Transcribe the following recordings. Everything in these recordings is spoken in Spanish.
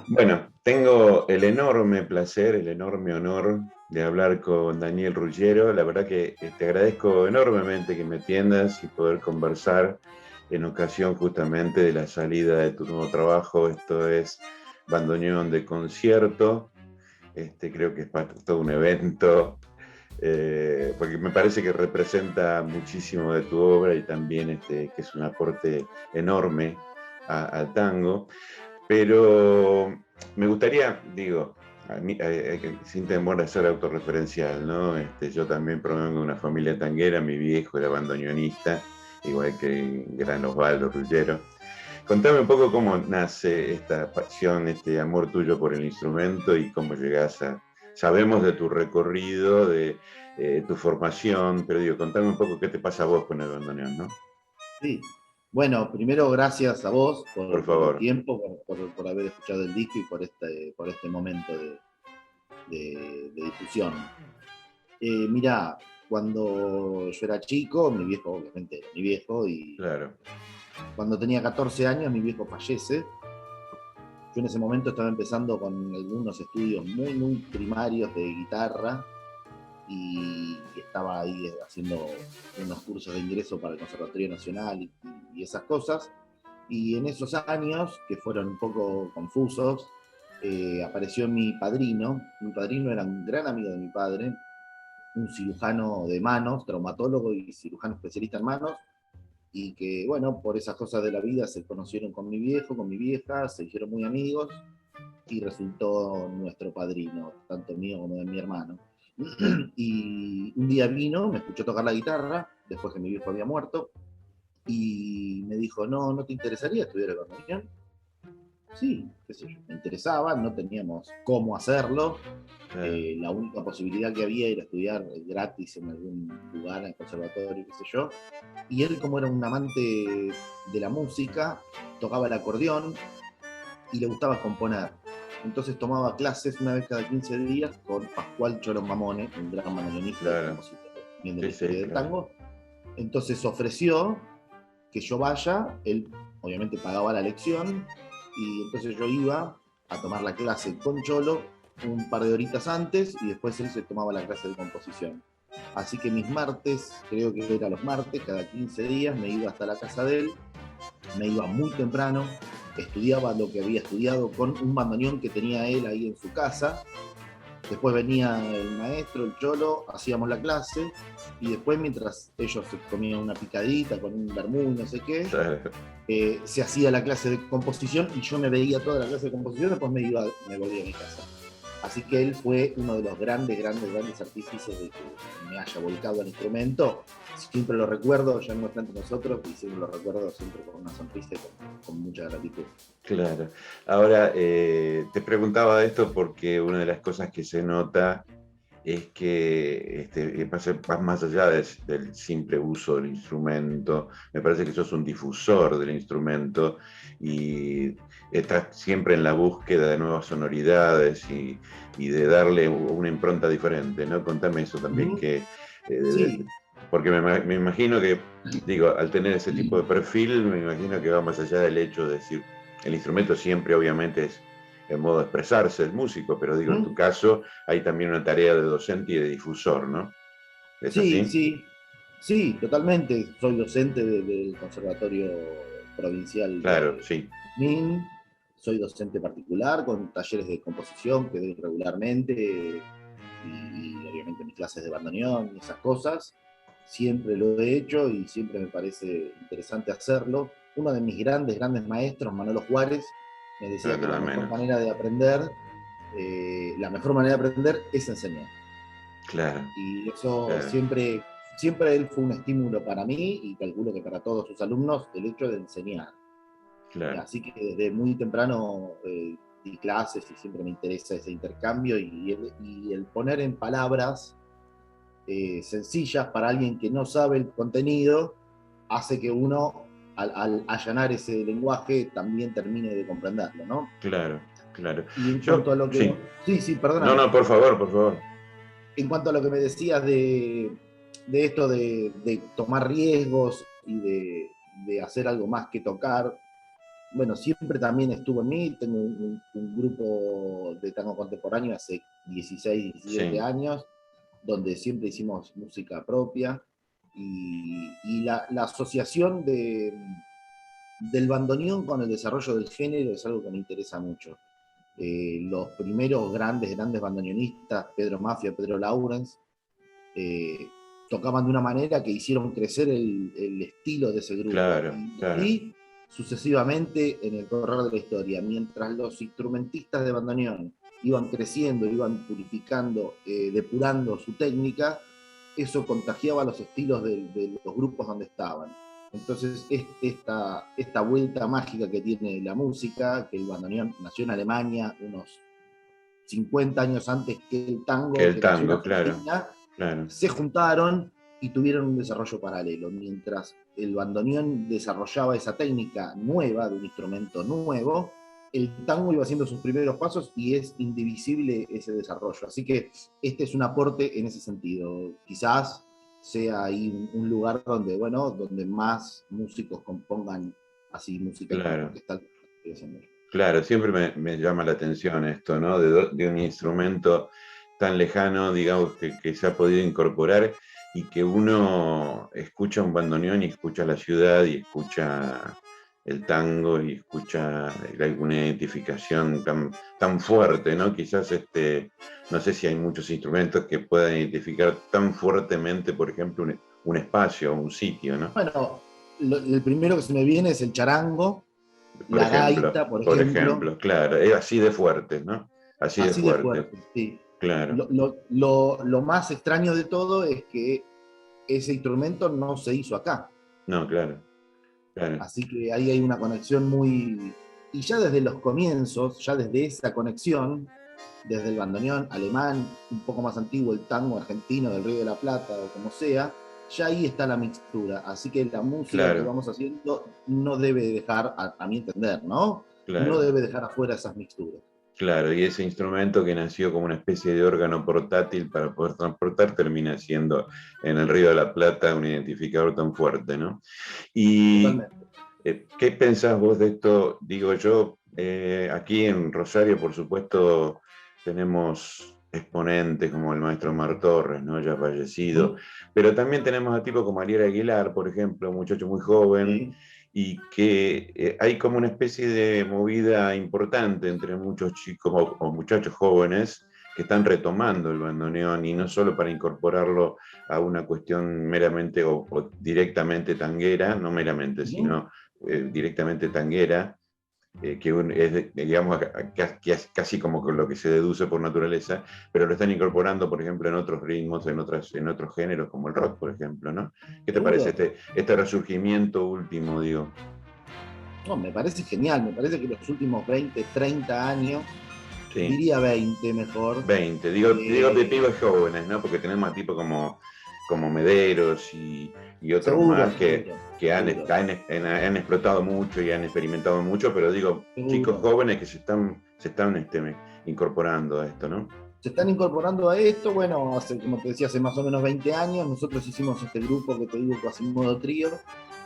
Bueno, tengo el enorme placer, el enorme honor de hablar con Daniel Ruggiero. La verdad que te agradezco enormemente que me atiendas y poder conversar en ocasión justamente de la salida de tu nuevo trabajo. Esto es Bandoneón de concierto. Creo que es todo un evento, porque me parece que representa muchísimo de tu obra y también que es un aporte enorme al tango. Pero me gustaría, digo, a mí, sin temor a ser autorreferencial, ¿no? Yo también provengo de una familia tanguera, mi viejo era bandoneonista, igual que el gran Osvaldo Ruggiero. Contame un poco cómo nace esta pasión, este amor tuyo por el instrumento y cómo llegás a... Sabemos de tu recorrido, de tu formación, pero digo, contame un poco qué te pasa a vos con el bandoneón, ¿no? Sí. Bueno, primero gracias a vos Por por el favor. tiempo, por haber escuchado el disco y por este momento de difusión. Mira, cuando yo era chico, mi viejo obviamente era mi viejo, y Claro. cuando tenía 14 años mi viejo fallece. Yo en ese momento estaba empezando con algunos estudios muy primarios de guitarra y estaba ahí haciendo unos cursos de ingreso para el Conservatorio Nacional y esas cosas. Y en esos años, que fueron un poco confusos, apareció mi padrino. Mi padrino era un gran amigo de mi padre, un cirujano de manos, traumatólogo y cirujano especialista en manos, y que, bueno, por esas cosas de la vida se conocieron con mi viejo, con mi vieja, se hicieron muy amigos y resultó nuestro padrino, tanto mío como de mi hermano. Y un día vino, me escuchó tocar la guitarra, después que mi viejo había muerto, y me dijo, no, ¿no te interesaría estudiar economía? Sí, qué sé yo, me interesaba, no teníamos cómo hacerlo. Claro. La única posibilidad que había era estudiar gratis en algún lugar, en el conservatorio, qué sé yo. Y él, como era un amante de la música, tocaba el acordeón y le gustaba componer. Entonces tomaba clases una vez cada 15 días con Pascual Cholo Mamone, un gran bandoneonista y Claro. compositor también de la Sí, sí, historia del claro. tango. Entonces ofreció que yo vaya, él obviamente pagaba la lección, y entonces yo iba a tomar la clase con Cholo un par de horitas antes y después él se tomaba la clase de composición. Así que mis martes, creo que era los martes, cada 15 días me iba hasta la casa de él, me iba muy temprano, estudiaba lo que había estudiado con un bandoneón que tenía él ahí en su casa. Después venía el maestro, el Cholo, hacíamos la clase, y después, mientras ellos se comían una picadita con un vermú y no sé qué, Claro. se hacía la clase de composición y yo me veía toda la clase de composición, después me volvía a mi casa. Así que él fue uno de los grandes artífices de que me haya volcado al instrumento. Siempre lo recuerdo, ya no está entre nosotros, y siempre lo recuerdo siempre con una sonrisa y con mucha gratitud. Claro. Ahora, te preguntaba esto porque una de las cosas que se nota es que vas más allá del simple uso del instrumento. Me parece que sos un difusor del instrumento y estás siempre en la búsqueda de nuevas sonoridades y de darle una impronta diferente, ¿no? Contame eso también, Sí, porque me imagino que, digo, al tener ese tipo de perfil, me imagino que va más allá del hecho de decir, el instrumento siempre obviamente es el modo de expresarse el músico, pero digo, en tu caso hay también una tarea de docente y de difusor, ¿no? ¿Es sí, así? sí, sí, totalmente. Soy docente del Conservatorio Provincial Claro, de sí, Junín. Soy docente particular con talleres de composición que doy regularmente, y obviamente mis clases de bandoneón y esas cosas. Siempre lo he hecho y siempre me parece interesante hacerlo. Uno de mis grandes maestros, Manolo Juárez, me decía que nada menos. la mejor manera de aprender es enseñar. Claro, Y eso claro. siempre siempre él fue un estímulo para mí y calculo que para todos sus alumnos el hecho de enseñar. Claro, Así que desde muy temprano di clases y siempre me interesa ese intercambio y el poner en palabras sencillas para alguien que no sabe el contenido hace que uno al allanar ese lenguaje también termine de comprenderlo, ¿no? claro, claro. Y en cuanto Yo, a lo que... sí. Sí, sí, No, perdóname. no, por favor, por favor. En cuanto a lo que me decías de esto de tomar riesgos y de hacer algo más que tocar, bueno, siempre también estuvo en mí. Tengo un grupo de tango contemporáneo hace 16, 17 Sí, años, donde siempre hicimos música propia y la asociación del bandoneón con el desarrollo del género es algo que me interesa mucho. Los primeros grandes bandoneonistas, Pedro Mafia, Pedro Laurens, eh, tocaban de una manera que hicieron crecer el estilo de ese grupo. claro, Y claro, así sucesivamente en el correr de la historia, mientras los instrumentistas de bandoneón iban creciendo, iban purificando, depurando su técnica, eso contagiaba los estilos de los grupos donde estaban. Entonces, esta vuelta mágica que tiene la música, que el bandoneón nació en Alemania unos 50 años antes que el que tango, el que nació en tango, claro, Argentina, claro, se juntaron y tuvieron un desarrollo paralelo. Mientras el bandoneón desarrollaba esa técnica nueva, de un instrumento nuevo, el tango iba haciendo sus primeros pasos y es indivisible ese desarrollo. Así que este es un aporte en ese sentido. Quizás sea ahí un lugar donde, bueno, donde más músicos compongan así música claro, orquestal que estoy haciendo yo. claro. Siempre me llama la atención esto, ¿no? De un instrumento tan lejano, digamos, que se ha podido incorporar y que uno escucha un bandoneón y escucha la ciudad y escucha el tango y escucha alguna identificación tan fuerte, ¿no? Quizás no sé si hay muchos instrumentos que puedan identificar tan fuertemente, por ejemplo, un espacio o un sitio, ¿no? Bueno, el primero que se me viene es el charango, la gaita, Por ejemplo, claro, es así de fuerte, ¿no? Así de así de fuerte, fuerte, sí. claro, Lo más extraño de todo es que ese instrumento no se hizo acá. no, claro, claro, Así que ahí hay una conexión muy... Y ya desde los comienzos, ya desde esa conexión, desde el bandoneón alemán, un poco más antiguo, el tango argentino del Río de la Plata o como sea, ya ahí está la mixtura. Así que la música que claro, vamos haciendo no debe dejar, a mi entender, ¿no? No claro, debe dejar afuera esas mixturas. claro. Y ese instrumento que nació como una especie de órgano portátil para poder transportar termina siendo en el Río de la Plata un identificador tan fuerte, ¿no? Y Totalmente. ¿qué pensás vos de esto? Digo yo, aquí en Rosario, por supuesto, tenemos exponentes como el maestro Mar Torres, ¿no? Ya fallecido, ¿Mm? pero también tenemos a tipos como Ariel Aguilar, por ejemplo, un muchacho muy joven, Sí. y que hay como una especie de movida importante entre muchos chicos o muchachos jóvenes que están retomando el bandoneón y no solo para incorporarlo a una cuestión meramente o directamente tanguera, no meramente, ¿Mm? sino directamente tanguera, que es, digamos, que es casi como lo que se deduce por naturaleza, pero lo están incorporando, por ejemplo, en otros ritmos, en otros géneros, como el rock, por ejemplo, ¿no? ¿Qué te parece Seguro. este resurgimiento último, digo? No, me parece genial, me parece que los últimos 20, 30 años, Sí, diría 20 mejor, 20 digo de eh, pibes jóvenes, ¿no? Porque tenemos a tipos como Mederos y otros seguro, más seguro, que seguro, han explotado mucho y han experimentado mucho, pero digo, chicos seguro. jóvenes que se están incorporando a esto, ¿no? Se están incorporando a esto, bueno, hace, como te decía, hace más o menos 20 años, nosotros hicimos este grupo que te digo, Quasimodo Trío,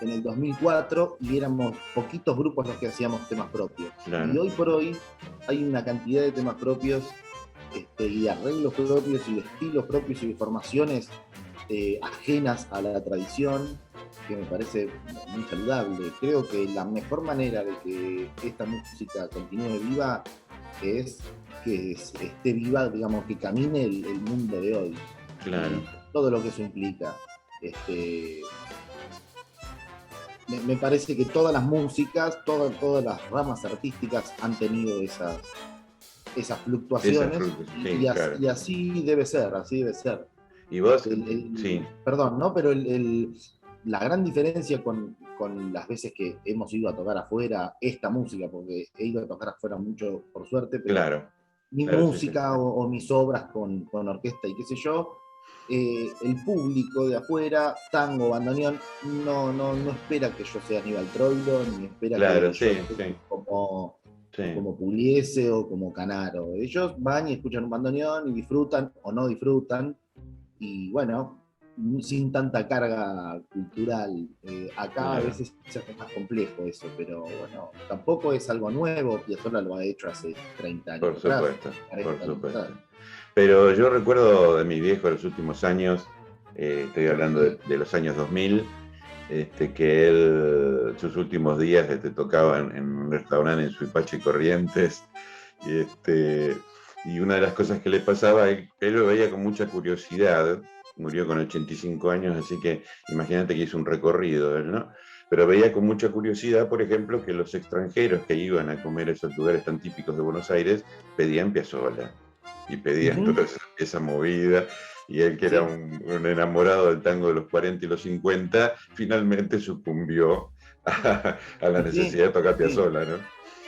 en el 2004, y éramos poquitos grupos los que hacíamos temas propios. Y Claro, hoy por hoy hay una cantidad de temas propios, y de arreglos propios, y de estilos propios, y de formaciones ajenas a la tradición, que me parece muy saludable. Creo que la mejor manera de que esta música continúe viva es que esté viva, digamos, que camine el mundo de hoy y claro, todo lo que eso implica. Este, me parece que todas las músicas, todas las ramas artísticas han tenido esas esas fluctuaciones frutas, sí, claro. y así debe ser, así debe ser. Y vos, sí, Perdón, ¿no? Pero la gran diferencia con las veces que hemos ido a tocar afuera esta música, porque he ido a tocar afuera mucho, por suerte, pero claro, mi claro, sí, sí. música o mis obras con orquesta y qué sé yo, el público de afuera, tango, bandoneón, no espera que yo sea Aníbal Troilo, ni espera Claro, que yo sí, esté sí, sí, como Pugliese o como Canaro. Ellos van y escuchan un bandoneón y disfrutan o no disfrutan, y bueno, sin tanta carga cultural. Acá a claro, veces se hace más complejo eso, pero bueno, tampoco es algo nuevo. Piazzolla lo ha hecho hace 30 años por atrás, supuesto, por 40 años atrás. supuesto. Pero yo recuerdo de mi viejo de los últimos años, estoy hablando Sí. de los años 2000, que él, sus últimos días, tocaba en un restaurante en Suipacha y Corrientes, y, y una de las cosas que le pasaba, él lo veía con mucha curiosidad, murió con 85 años, así que imagínate que hizo un recorrido él, ¿no? Pero veía con mucha curiosidad, por ejemplo, que los extranjeros que iban a comer a esos lugares tan típicos de Buenos Aires pedían Piazzolla y pedían Ujú. toda esa movida. Y él, que era Sí, un enamorado del tango de los 40 y los 50, finalmente sucumbió a la sí, necesidad sí, de tocar sí. Piazzolla, ¿no?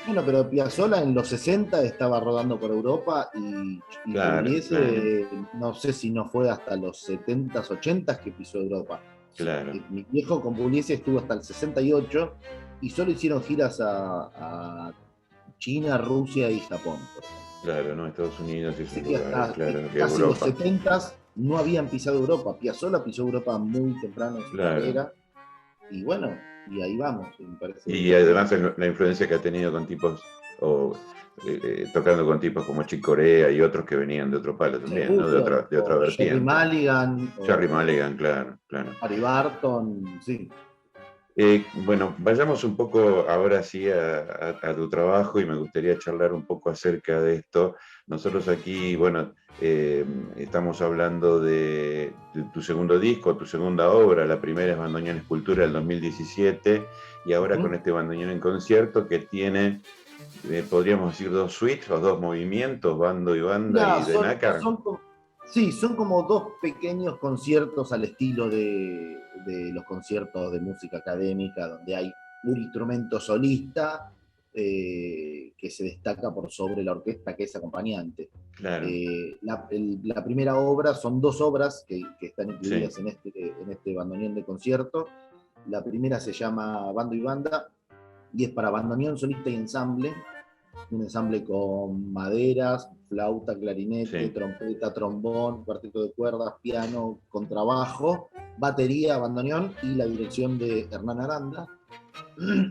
Bueno, pero Piazzolla en los 60 estaba rodando por Europa y Claro, claro, Pugliese, no sé si no fue hasta los 70s, 80s que pisó Europa. claro, Mi viejo con Pugliese estuvo hasta el 68 y solo hicieron giras a China, Rusia y Japón, por ejemplo. claro, ¿no? Estados Unidos y esos Así que lugares, hasta claro, y casi los Europa, 70s no habían pisado Europa. Piazzolla pisó Europa muy temprano en su claro. carrera y bueno, y ahí vamos, me parece Y muy... además la influencia que ha tenido con tipos, o tocando con tipos como Chick Corea y otros que venían de otro palo también, ¿no? Seguro, De otra o Jerry vertiente. Mulligan, Charlie o Mulligan, claro, claro. Harry Barton, sí. Bueno, vayamos un poco ahora sí a tu trabajo y me gustaría charlar un poco acerca de esto. Nosotros aquí, bueno, estamos hablando de tu segundo disco, tu segunda obra. La primera es Bandoneón Escultura del 2017 y ahora con Ujú. este bandoneón en concierto que tiene, podríamos decir, dos suites o dos movimientos, bando y banda Mirá, y de nácar. sí, son como dos pequeños conciertos al estilo de los conciertos de música académica, donde hay un instrumento solista que se destaca por sobre la orquesta que es acompañante. Claro, La primera obra son dos obras que están sí, incluidas en este bandoneón de concierto. La primera se llama Bando y Banda y es para bandoneón, solista y ensamble, un ensamble con maderas, flauta, clarinete, sí, trompeta, trombón, cuarteto de cuerdas, piano, contrabajo, batería, bandoneón y la dirección de Hernán Aranda.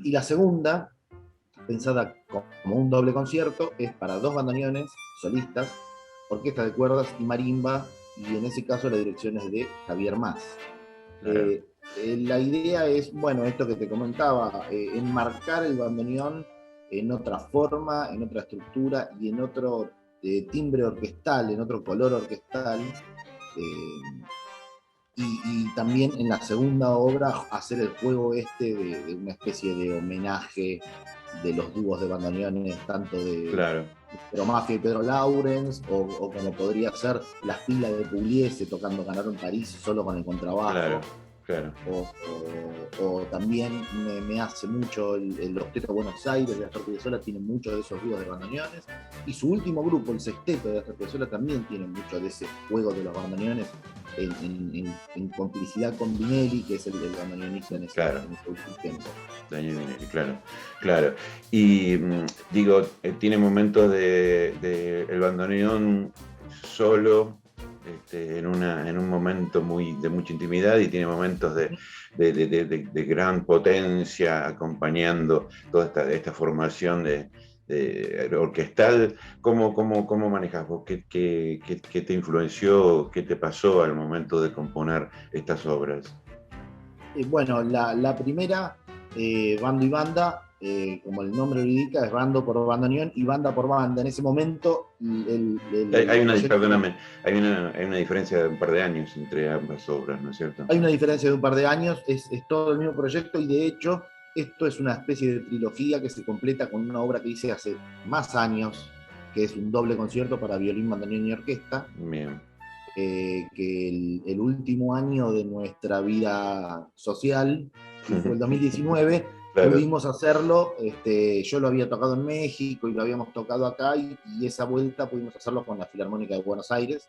Y la segunda, pensada como un doble concierto, es para dos bandoneones solistas, orquesta de cuerdas y marimba, y en ese caso la dirección es de Javier Mas. claro, Eh, la idea es, bueno, esto que te comentaba, enmarcar el bandoneón en otra forma, en otra estructura y en otro timbre orquestal, en otro color orquestal. eh, y también en la segunda obra hacer el juego este de una especie de homenaje de los dúos de bandoneones, tanto de claro, Pedro Mafia y Pedro Laurens, o como podría ser la fila de Pugliese tocando Ganar en París solo con el contrabajo. claro, claro, O también me hace mucho el Octeto Buenos Aires de Astor Piazzolla, tiene muchos de esos dúos de bandoneones. Y su último grupo, el Sexteto de Astor Piazzolla, también tiene mucho de ese juego de los bandoneones en complicidad con Vinelli, que es el bandoneonista claro. en ese último tiempo. Daniel Vinelli, claro, claro. Y digo, tiene momentos de el bandoneón solo, en un momento de mucha intimidad y tiene momentos de gran potencia acompañando toda esta formación de orquestal. ¿Cómo manejas vos? ¿Qué te influenció? ¿Qué te pasó al momento de componer estas obras? Bueno, la primera, bando y banda, como el nombre lo indica, es bando por bandoneón y banda por banda. En ese momento, Hay el una, proyecto, perdóname, hay una diferencia de un par de años entre ambas obras, ¿no es cierto? hay una diferencia de un par de años, es todo el mismo proyecto y de hecho, esto es una especie de trilogía que se completa con una obra que hice hace más años, que es un doble concierto para violín, bandoneón y orquesta. Bien, que el último año de nuestra vida social, que fue el 2019, Claro. pudimos hacerlo. Yo lo había tocado en México y lo habíamos tocado acá, y esa vuelta pudimos hacerlo con la Filarmónica de Buenos Aires.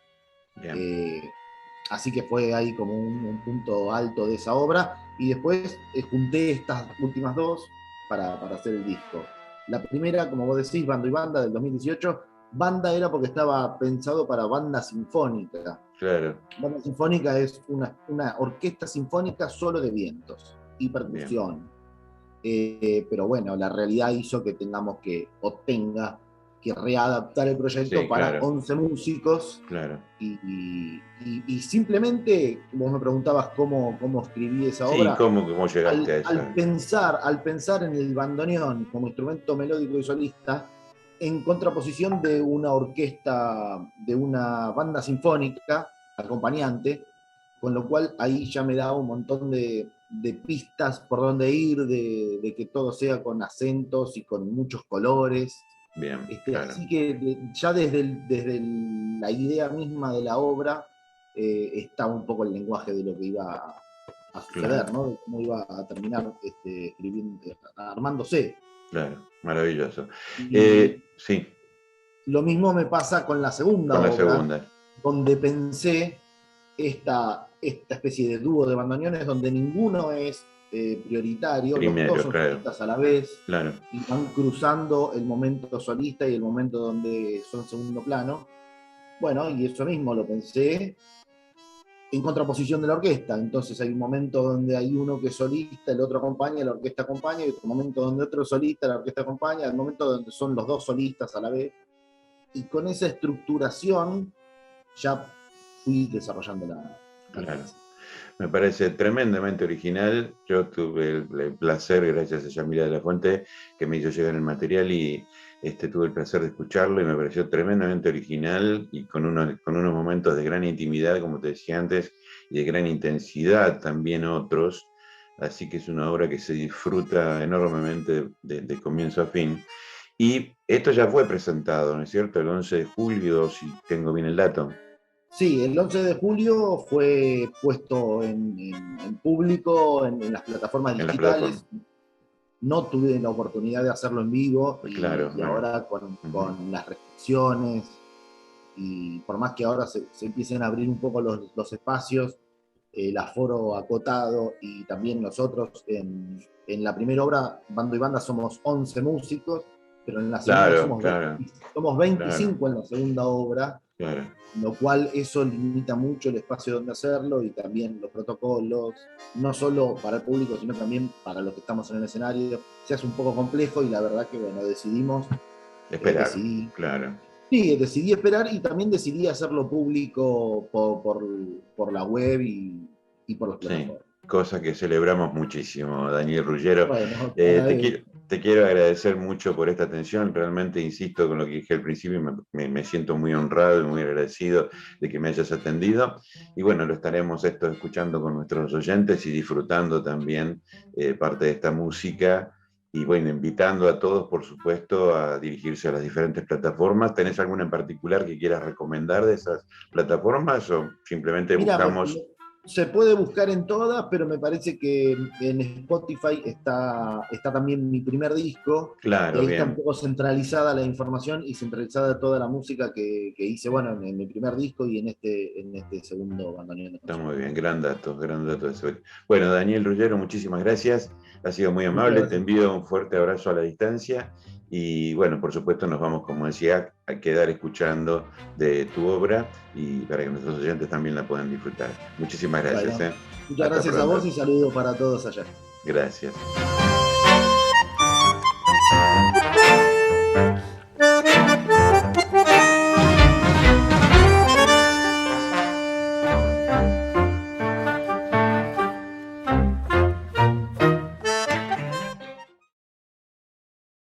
Así que fue ahí como un punto alto de esa obra. Y después junté estas últimas dos para hacer el disco. La primera, como vos decís, Bando y Banda, del 2018. Banda era porque estaba pensado para banda sinfónica. Claro. Banda sinfónica es una orquesta sinfónica solo de vientos y percusión. Pero bueno, la realidad hizo que tenga que readaptar el proyecto para 11 músicos. Claro. Y simplemente, vos me preguntabas cómo escribí esa obra. ¿Cómo llegaste a eso? Al pensar en el bandoneón como instrumento melódico y solista, en contraposición de una orquesta, de una banda sinfónica acompañante, con lo cual ahí ya me daba un montón de pistas por dónde ir, de que todo sea con acentos y con muchos colores. Bien, claro. Así que ya desde la idea misma de la obra estaba un poco el lenguaje de lo que iba a suceder, ¿no? De cómo iba a terminar escribiendo, armándose. Claro, maravilloso. Sí. Lo mismo me pasa con la segunda obra, donde pensé esta especie de dúo de bandoneones donde ninguno es prioritario, primero, los dos son solistas a la vez, y van cruzando el momento solista y el momento donde son segundo plano. Bueno, y eso mismo lo pensé en contraposición de la orquesta. Entonces hay un momento donde hay uno que es solista, el otro acompaña, la orquesta acompaña, y otro momento donde otro es solista, la orquesta acompaña, el momento donde son los dos solistas a la vez. Y con esa estructuración ya fui desarrollando la pieza. Me parece tremendamente original. Yo tuve el placer, gracias a Yamila de la Fuente, que me hizo llegar el material, y tuve el placer de escucharlo, y me pareció tremendamente original y con unos momentos de gran intimidad, como te decía antes, y de gran intensidad también otros. Así que es una obra que se disfruta enormemente de comienzo a fin. Y esto ya fue presentado, ¿no es cierto? El 11 de julio, si tengo bien el dato. Sí, el 11 de julio fue puesto en público, en las plataformas digitales. No tuve la oportunidad de hacerlo en vivo, y ahora con las restricciones, y por más que ahora se empiecen a abrir un poco los espacios, el aforo acotado, y también nosotros en la primera obra, Bando y Banda, somos 11 músicos, pero en la segunda somos 25 en la segunda obra. Lo cual eso limita mucho el espacio donde hacerlo, y también los protocolos, no solo para el público, sino también para los que estamos en el escenario. Se hace un poco complejo, y la verdad que decidimos esperar. Decidí esperar, y también decidí hacerlo público por la web y por los plataformas. Cosa que celebramos muchísimo, Daniel Ruggiero. Bueno, te quiero agradecer mucho por esta atención. Realmente, insisto con lo que dije al principio, me siento muy honrado y muy agradecido de que me hayas atendido. Y bueno, lo estaremos escuchando con nuestros oyentes y disfrutando también parte de esta música. Y bueno, invitando a todos, por supuesto, a dirigirse a las diferentes plataformas. ¿Tenés alguna en particular que quieras recomendar de esas plataformas, o simplemente buscamos...? Se puede buscar en todas, pero me parece que en Spotify está también mi primer disco. Claro, y ahí está un poco centralizada la información y centralizada toda la música que hice, bueno, en mi primer disco y en este segundo bandoneón. Está muy bien, gran dato eso. Bueno, Daniel Ruggiero, muchísimas gracias. Ha sido muy amable, te envío un fuerte abrazo a la distancia. Y bueno, por supuesto nos vamos, como decía, a quedar escuchando de tu obra, y para que nuestros oyentes también la puedan disfrutar. Muchísimas gracias. Bueno, muchas gracias a vos, y saludos para todos allá. Gracias.